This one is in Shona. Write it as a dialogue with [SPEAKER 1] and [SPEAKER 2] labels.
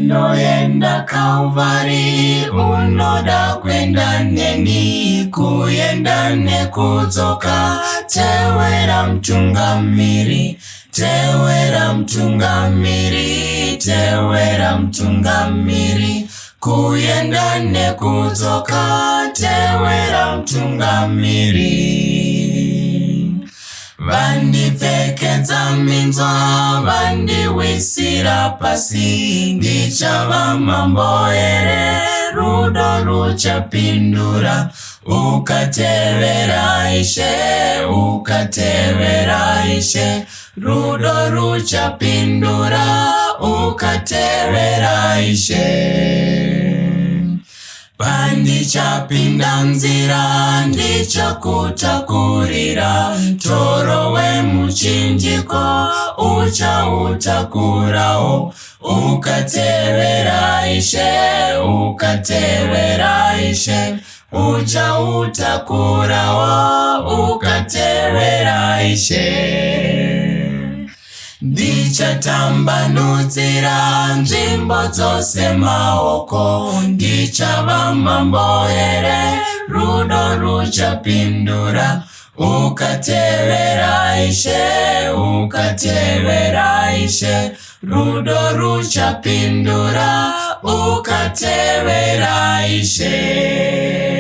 [SPEAKER 1] Unoenda Kalvari, unoda kwenda neni, kuyenda nekudzoka. Tewera mtungamiri, tewera mtungamiri, tewera mtungamiri, kuyenda nekudzoka. Tewera mtungamiri. Vandipfekedza minzwa, vandiwisira pasi, ndichava mambo here, rudo ruchapindura. Ukatevera Ishe, ukatevera Ishe, rudo ruchapindura. Ukatevera Ishe. Pandichapinda nzira, ndichakutakurira, torowe muchinjiko, uchautakurawo. Ukatevera Ishe, ukatevera Ishe, uchautakurawo. Ukatevera Ishe. Ndichatambanudzira nzvimbo dzose maoko, ndichava mambo here, rudo ruchapindura. Ukatevera Ishe, ukatevera Ishe, rudo ruchapindura. Ukatevera Ishe.